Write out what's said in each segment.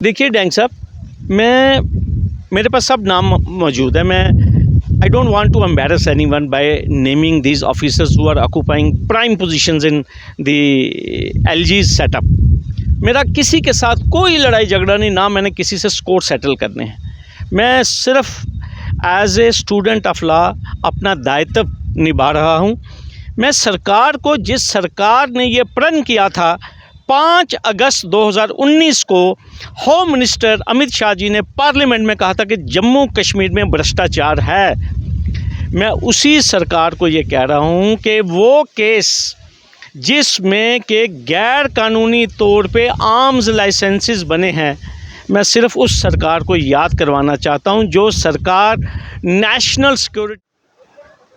देखिए डैंग साहब, मेरे पास सब नाम मौजूद है। मैं I don't want to embarrass anyone by naming these officers who are occupying prime positions in the LG setup. मेरा किसी के साथ कोई लड़ाई झगड़ा नहीं, ना मैंने किसी से स्कोर सेटल करने हैं। मैं सिर्फ as a student of law अपना दायित्व निभा रहा हूँ। मैं सरकार को, जिस सरकार ने ये प्रण किया था 5 अगस्त 2019 को होम मिनिस्टर अमित शाह जी ने पार्लियामेंट में कहा था कि जम्मू कश्मीर में भ्रष्टाचार है, मैं उसी सरकार को ये कह रहा हूँ कि वो केस जिसमें कि गैर कानूनी तौर पे आर्म्स लाइसेंसेस बने हैं, मैं सिर्फ उस सरकार को याद करवाना चाहता हूँ जो सरकार नेशनल सिक्योरिटी।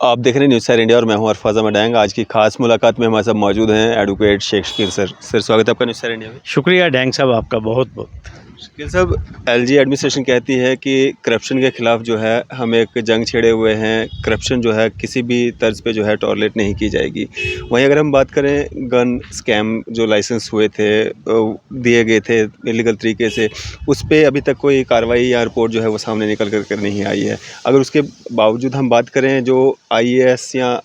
आप देख रहे हैं न्यूज़ सर इंडिया और मैं हूं अरफाज अहमद डैंग। आज की खास मुलाकात में हमारे साथ मौजूद हैं एडवोकेट शेखर सर स्वागत है आपका न्यूज़ सर इंडिया में। शुक्रिया डैंग साहब, आपका बहुत बहुत। शेखर साहब, एलजी एडमिनिस्ट्रेशन कहती है कि करप्शन के ख़िलाफ़ जो है हम एक जंग छेड़े हुए हैं, करप्शन जो है किसी भी तर्ज पे जो है टॉलरेट नहीं की जाएगी। वहीं अगर हम बात करें गन स्कैम जो लाइसेंस हुए थे, दिए गए थे इलीगल तरीके से, उस पर अभी तक कोई कार्रवाई या रिपोर्ट जो है वो सामने निकल कर नहीं आई है। अगर उसके बावजूद हम बात करें जो IAS या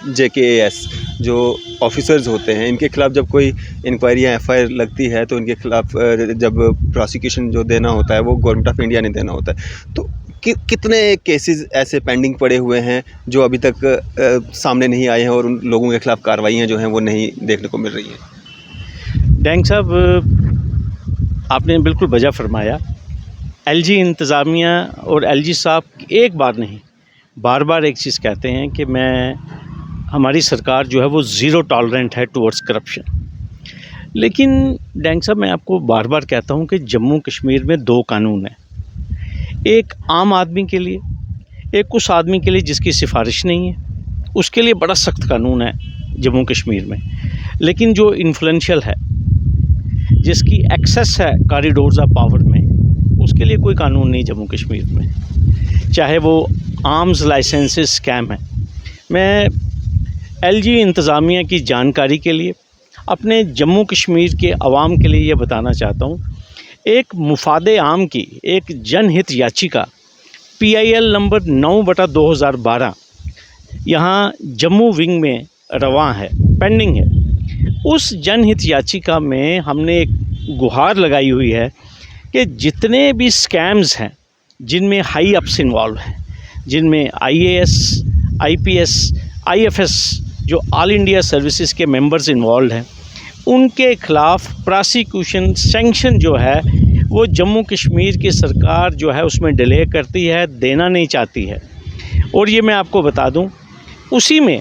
JKAS जो ऑफिसर्स होते हैं, इनके ख़िलाफ़ जब कोई इंक्वायरी या FIR लगती है तो इनके ख़िलाफ़ जब प्रोसिक्यूशन जो देना होता है वो गवर्नमेंट ऑफ इंडिया ने देना होता है। तो कितने केसेस ऐसे पेंडिंग पड़े हुए हैं जो अभी तक सामने नहीं आए हैं और उन लोगों के ख़िलाफ़ कार्रवाइयाँ जो हैं वो नहीं देखने को मिल रही हैं? डैंग साहब, आपने बिल्कुल वजह फरमाया। LG इंतज़ामिया और LG साहब एक बार नहीं, बार बार एक चीज़ कहते हैं कि हमारी सरकार जो है वो ज़ीरो टॉलरेंट है टुवर्ड्स करप्शन। लेकिन डैंग साहब, मैं आपको बार बार कहता हूँ कि जम्मू कश्मीर में 2 कानून हैं। एक आम आदमी के लिए, एक उस आदमी के लिए जिसकी सिफारिश नहीं है, उसके लिए बड़ा सख्त कानून है जम्मू कश्मीर में। लेकिन जो इन्फ्लुएंशियल है, जिसकी एक्सेस है कॉरिडोर्स ऑफ पावर में, उसके लिए कोई कानून नहीं जम्मू कश्मीर में, चाहे वो आर्म्स लाइसेंसेस स्कैम है। मैं LG इंतज़ामिया की जानकारी के लिए, अपने जम्मू कश्मीर के अवाम के लिए ये बताना चाहता हूँ, एक मुफादे आम की एक जनहित याचिका PIL नंबर 9/2012 यहाँ जम्मू विंग में रवां है, पेंडिंग है। उस जनहित याचिका में हमने एक गुहार लगाई हुई है कि जितने भी स्कैम्स हैं जिनमें हाई अप्स इन्वॉल्व हैं, जिनमें IAS, IPS, IFS जो ऑल इंडिया सर्विसेज के मेंबर्स इन्वॉल्व हैं, उनके ख़िलाफ़ प्रोसिक्यूशन सैंक्शन जो है वो जम्मू कश्मीर की सरकार जो है उसमें डिले करती है, देना नहीं चाहती है। और ये मैं आपको बता दूं, उसी में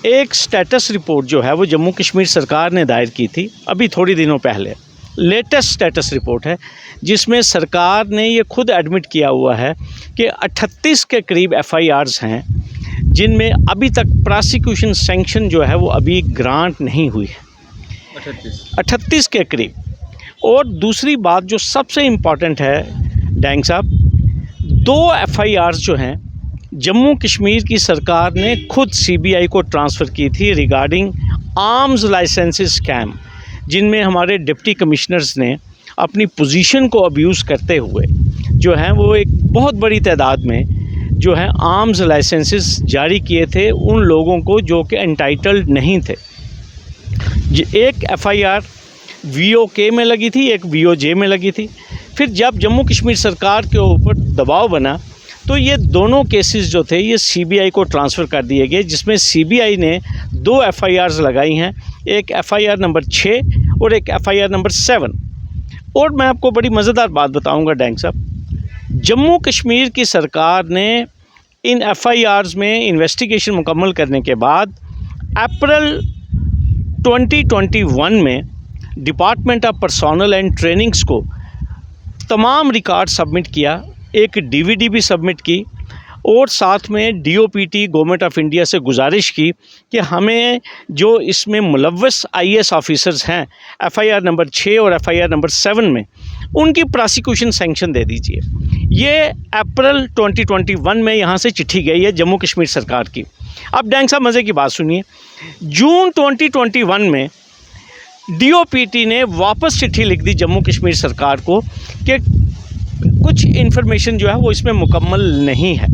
एक स्टेटस रिपोर्ट जो है वो जम्मू कश्मीर सरकार ने दायर की थी अभी थोड़ी दिनों पहले। लेटेस्ट स्टेटस रिपोर्ट है जिसमें सरकार ने ये खुद एडमिट किया हुआ है कि 38 के करीब FIRs हैं जिनमें अभी तक प्रोसिक्यूशन सैंक्शन जो है वो अभी ग्रांट नहीं हुई है। 38 के करीब। और दूसरी बात जो सबसे इम्पॉर्टेंट है डैंग साहब, 2 FIRs जो हैं जम्मू कश्मीर की सरकार ने खुद CBI को ट्रांसफ़र की थी रिगार्डिंग आर्म्स लाइसेंसेस स्कैम, जिनमें हमारे डिप्टी कमिश्नर्स ने अपनी पोजीशन को अब्यूज़ करते हुए जो है वो एक बहुत बड़ी तादाद में जो है आर्म्स लाइसेंसेस जारी किए थे उन लोगों को जो कि एंटाइटल्ड नहीं थे। एक FIR VOK में लगी थी, एक VOJ में लगी थी। फिर जब जम्मू कश्मीर सरकार के ऊपर दबाव बना तो ये दोनों केसेस जो थे ये CBI को ट्रांसफ़र कर दिए गए, जिसमें CBI ने 2 FIRs लगाई हैं, एक FIR नंबर 6 और एक FIR नंबर 7। और मैं आपको बड़ी मज़ेदार बात बताऊंगा डैंग साहब, जम्मू कश्मीर की सरकार ने इन FIRs में इन्वेस्टिगेशन मुकम्मल करने के बाद अप्रैल 2021 में department of personnel and trainings को तमाम रिकॉर्ड सबमिट किया, एक DVD भी सबमिट की और साथ में DOPT गवर्नमेंट ऑफ इंडिया से गुजारिश की कि हमें जो इसमें मुलव्वस IAS ऑफिसर्स हैं FIR नंबर 6 और FIR नंबर 7 में, उनकी प्रोसिक्यूशन सैंक्शन दे दीजिए। ये अप्रैल 2021 में यहाँ से चिट्ठी गई है जम्मू कश्मीर सरकार की। अब डैंग साहब, मज़े की बात सुनिए, जून 2021 में डीओपीटी ने वापस चिट्ठी लिख दी जम्मू कश्मीर सरकार को कि कुछ इन्फॉर्मेशन जो है वो इसमें मुकम्मल नहीं है,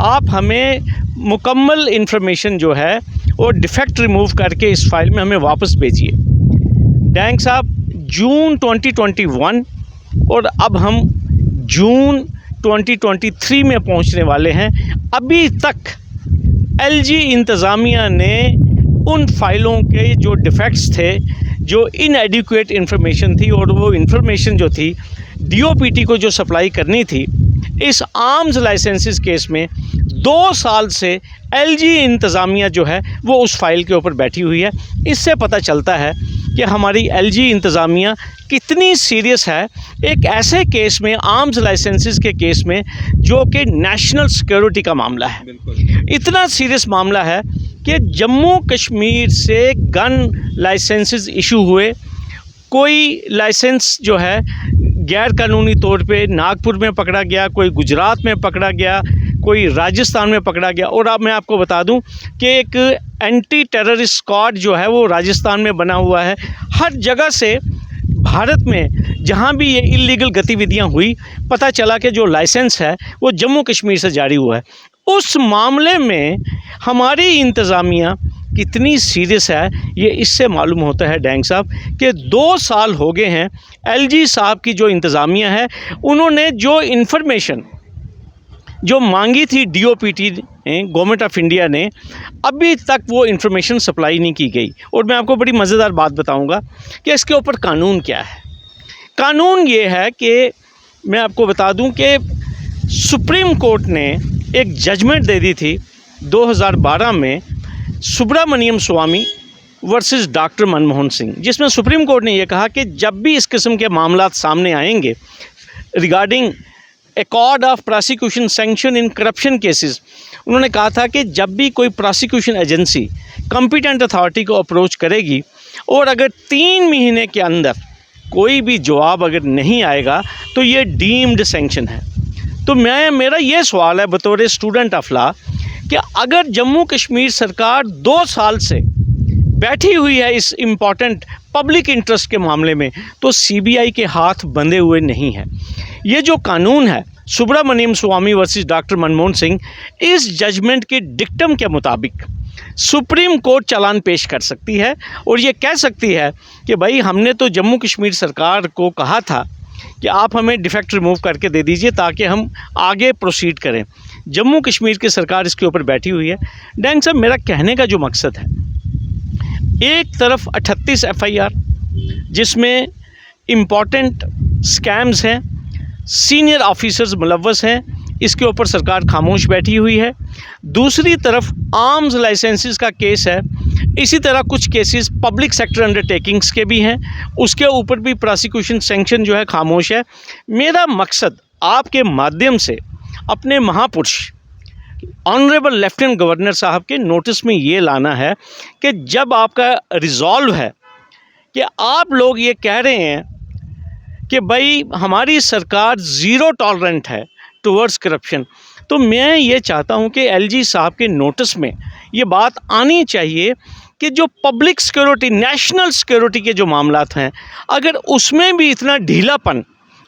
आप हमें मुकम्मल इन्फॉर्मेशन जो है वो डिफेक्ट रिमूव करके इस फाइल में हमें वापस भेजिए। डैंग साहब, जून 2021 और अब हम जून 2023 में पहुंचने वाले हैं, अभी तक एलजी इंतज़ामिया ने उन फाइलों के जो डिफेक्ट्स थे, जो इनएडिक्वेट इन्फॉर्मेशन थी और वो इन्फॉर्मेशन जो थी डीओपीटी को जो सप्लाई करनी थी, इस आर्म्स लाइसेंसेस केस में 2 साल से एलजी इंतज़ामिया जो है वो उस फाइल के ऊपर बैठी हुई है। इससे पता चलता है कि हमारी एलजी इंतज़ामिया कितनी सीरियस है एक ऐसे केस में, आर्म्स लाइसेंसेस के केस में, जो कि नेशनल सिक्योरिटी का मामला है। इतना सीरियस मामला है कि जम्मू कश्मीर से गन लाइसेंसेस इशू हुए, कोई लाइसेंस जो है गैर कानूनी तौर पे नागपुर में पकड़ा गया, कोई गुजरात में पकड़ा गया, कोई राजस्थान में पकड़ा गया। और अब मैं आपको बता दूं कि एक एंटी टेररिस्ट स्क्वाड जो है वो राजस्थान में बना हुआ है। हर जगह से भारत में जहां भी ये इल्लीगल गतिविधियां हुई, पता चला कि जो लाइसेंस है वो जम्मू कश्मीर से जारी हुआ है। उस मामले में हमारी इंतज़ामिया कितनी सीरियस है, ये इससे मालूम होता है डैंग साहब कि 2 साल हो गए हैं एलजी साहब की जो इंतज़ामिया है, उन्होंने जो इन्फॉर्मेशन जो मांगी थी डीओपीटी ने, गवर्नमेंट ऑफ इंडिया ने, अभी तक वो इन्फॉर्मेशन सप्लाई नहीं की गई। और मैं आपको बड़ी मज़ेदार बात बताऊंगा कि इसके ऊपर कानून क्या है। कानून ये है कि मैं आपको बता दूं कि सुप्रीम कोर्ट ने एक जजमेंट दे दी थी 2012 में, सुब्रमण्यम स्वामी वर्सेस डॉक्टर मनमोहन सिंह, जिसमें सुप्रीम कोर्ट ने यह कहा कि जब भी इस किस्म के मामला सामने आएंगे regarding accord of prosecution sanction in corruption cases, उन्होंने कहा था कि जब भी कोई प्रोसिक्यूशन एजेंसी कॉम्पिटेंट अथॉरिटी को अप्रोच करेगी और अगर 3 महीने के अंदर कोई भी जवाब अगर नहीं आएगा तो ये डीम्ड सैंक्शन है। तो मेरा ये सवाल है बतौर स्टूडेंट ऑफ लॉ कि अगर जम्मू कश्मीर सरकार 2 साल से बैठी हुई है इस इम्पॉर्टेंट पब्लिक इंटरेस्ट के मामले में, तो सीबीआई के हाथ बंधे हुए नहीं है। ये जो कानून है सुब्रमण्यम स्वामी वर्सेस डॉक्टर मनमोहन सिंह, इस जजमेंट के डिक्टम के मुताबिक सुप्रीम कोर्ट चालान पेश कर सकती है और ये कह सकती है कि भाई हमने तो जम्मू कश्मीर सरकार को कहा था कि आप हमें डिफेक्ट रिमूव करके दे दीजिए ताकि हम आगे प्रोसीड करें। जम्मू कश्मीर की सरकार इसके ऊपर बैठी हुई है। डैंग साहब, मेरा कहने का जो मकसद है, एक तरफ 38 एफआईआर जिसमें इम्पॉर्टेंट स्कैम्स हैं, सीनियर ऑफिसर्स मुलव्वस हैं, इसके ऊपर सरकार खामोश बैठी हुई है। दूसरी तरफ आर्म्स लाइसेंसेस का केस है, इसी तरह कुछ केसेस पब्लिक सेक्टर अंडरटेकिंग्स के भी हैं, उसके ऊपर भी प्रोसिक्यूशन सैंक्शन जो है खामोश है। मेरा मकसद आपके माध्यम से अपने महापुरुष ऑनरेबल लेफ्टिनेंट गवर्नर साहब के नोटिस में ये लाना है कि जब आपका रिजॉल्व है कि आप लोग ये कह रहे हैं कि भाई हमारी सरकार ज़ीरो टॉलरेंट है टुवर्ड्स करप्शन, तो मैं ये चाहता हूं कि एलजी साहब के नोटिस में ये बात आनी चाहिए कि जो पब्लिक सिक्योरिटी, नेशनल सिक्योरिटी के जो मामलात हैं, अगर उसमें भी इतना ढीलापन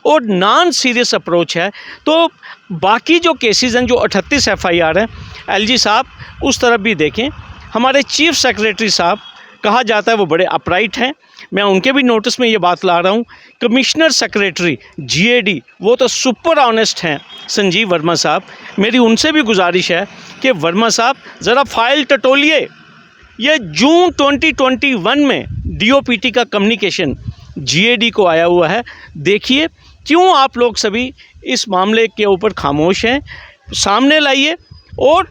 और नॉन सीरियस अप्रोच है, तो बाकी जो केसेस हैं, जो 38 एफआईआर हैं, एलजी साहब उस तरफ भी देखें। हमारे चीफ सेक्रेटरी साहब कहा जाता है वो बड़े अपराइट हैं, मैं उनके भी नोटिस में ये बात ला रहा हूँ। कमिश्नर सेक्रेटरी जीएडी वो तो सुपर ऑनेस्ट हैं, संजीव वर्मा साहब, मेरी उनसे भी गुजारिश है कि वर्मा साहब ज़रा फाइल टटोलिए। ये जून 2021 में डीओपीटी का कम्युनिकेशन जीएडी को आया हुआ है, देखिए क्यों आप लोग सभी इस मामले के ऊपर खामोश हैं, सामने लाइए और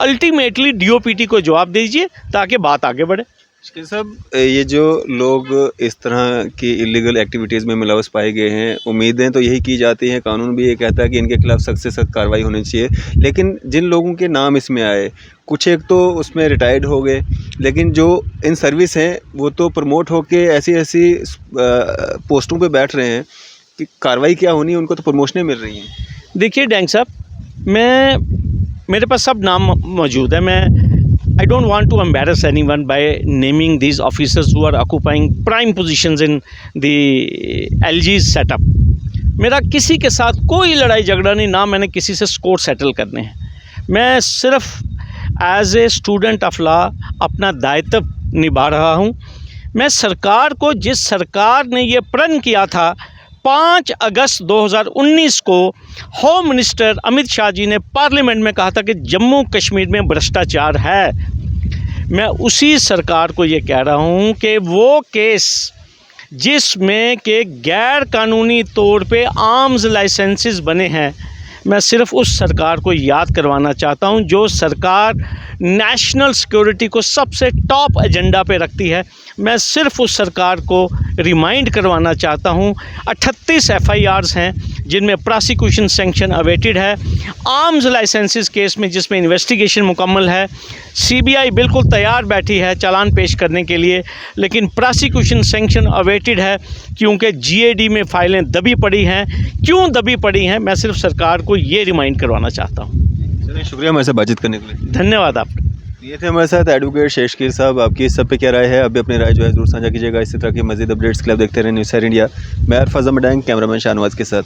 अल्टीमेटली डीओपीटी को जवाब दीजिए ताकि बात आगे बढ़े। मुश्किल साहब, ये जो लोग इस तरह की इलीगल एक्टिविटीज़ में मुलव्वस पाए गए हैं, उम्मीदें तो यही की जाती हैं, कानून भी ये कहता है कि इनके खिलाफ सख्त से सख्त कार्रवाई होनी चाहिए, लेकिन जिन लोगों के नाम इसमें आए, कुछ एक तो उसमें रिटायर्ड हो गए, लेकिन जो इन सर्विस हैं वो तो प्रमोट होके ऐसी ऐसी पोस्टों पे बैठ रहे हैं कि कार्रवाई क्या होनी है, उनको तो प्रमोशनें मिल रही हैं। देखिए डैंग साहब, मेरे पास सब नाम मौजूद है, मैं I don't want to embarrass anyone by naming these officers who are occupying prime positions in the LG's setup. मेरा किसी के साथ कोई लड़ाई झगड़ा नहीं, ना मैंने किसी से स्कोर सेटल करने हैं। मैं सिर्फ as a student of law अपना दायित्व निभा रहा हूँ। मैं सरकार को, जिस सरकार ने ये प्रण किया था 5 अगस्त 2019 को, होम मिनिस्टर अमित शाह जी ने पार्लियामेंट में कहा था कि जम्मू कश्मीर में भ्रष्टाचार है, मैं उसी सरकार को ये कह रहा हूँ कि वो केस जिसमें कि गैर कानूनी तौर पे आर्म्स लाइसेंसेस बने हैं, मैं सिर्फ उस सरकार को याद करवाना चाहता हूं जो सरकार नेशनल सिक्योरिटी को सबसे टॉप एजेंडा पे रखती है। मैं सिर्फ उस सरकार को रिमाइंड करवाना चाहता हूं। 38 FIRs हैं जिनमें प्रोसिक्यूशन सैंक्शन अवेटेड है। आर्म्स लाइसेंसेस केस में जिसमें इन्वेस्टिगेशन मुकम्मल है, CBI बिल्कुल तैयार बैठी है चालान पेश करने के लिए, लेकिन प्रोसिक्यूशन सैंक्शन अवेटेड है क्योंकि GAD में फाइलें दबी पड़ी हैं। क्यों दबी पड़ी हैं, मैं सिर्फ सरकार को ये रिमाइंड करवाना चाहता हूँ। चलिए, शुक्रिया हमारे साथ बातचीत करने के लिए। धन्यवाद आपका। ये थे हमारे साथ एडवोकेट शेषकीर साहब। आपकी इस सब पे क्या राय है, अभी अपनी राय जो है ज़रूर साझा कीजिएगा। इसी तरह की मज़ीद अपडेट्स के लिए आप देखते रहें न्यूज़ सैर इंडिया। मैं अरफाज़ मडैंग, कैमरामैन शाहनवाज के साथ।